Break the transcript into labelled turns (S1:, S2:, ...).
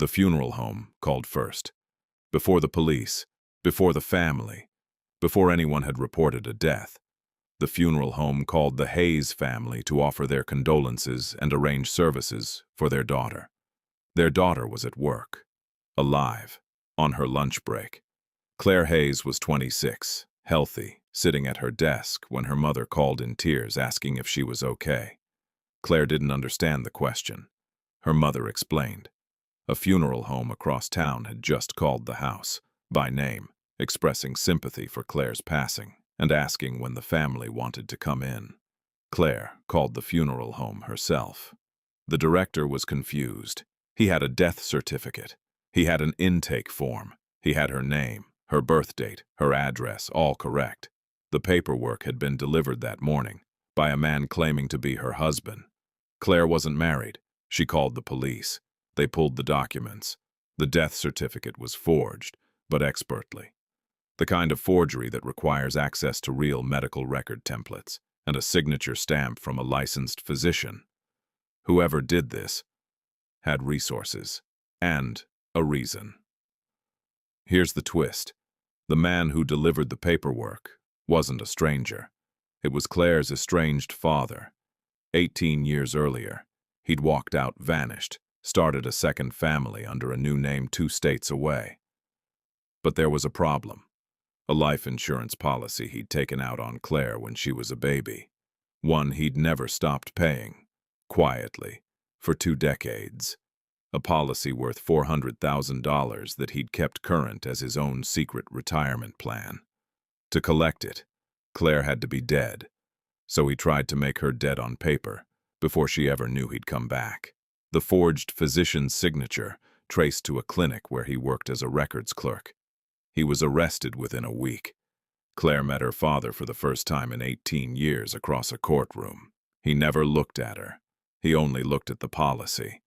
S1: The funeral home called first. Before the police, before the family, before anyone had reported a death. The funeral home called the Hayes family to offer their condolences and arrange services for their daughter. Their daughter was at work, alive, on her lunch break. Claire Hayes was 26, healthy, sitting at her desk when her mother called in tears asking if she was okay. Claire didn't understand the question. Her mother explained. A funeral home across town had just called the house, by name, expressing sympathy for Claire's passing and asking when the family wanted to come in. Claire called the funeral home herself. The director was confused. He had a death certificate. He had an intake form. He had her name, her birth date, her address, all correct. The paperwork had been delivered that morning by a man claiming to be her husband. Claire wasn't married. She called the police. They pulled the documents. The death certificate was forged, but expertly. The kind of forgery that requires access to real medical record templates and a signature stamp from a licensed physician. Whoever did this had resources and a reason. Here's the twist. The man who delivered the paperwork wasn't a stranger. It was Claire's estranged father. 18 years earlier, he'd walked out, vanished, started a second family under a new name 2 states away. But there was a problem. A life insurance policy he'd taken out on Claire when she was a baby. One he'd never stopped paying, quietly, for 2 decades. A policy worth $400,000 that he'd kept current as his own secret retirement plan. To collect it, Claire had to be dead, so he tried to make her dead on paper before she ever knew he'd come back. The forged physician's signature traced to a clinic where he worked as a records clerk. He was arrested within a week. Claire met her father for the first time in 18 years across a courtroom. He never looked at her. He only looked at the policy.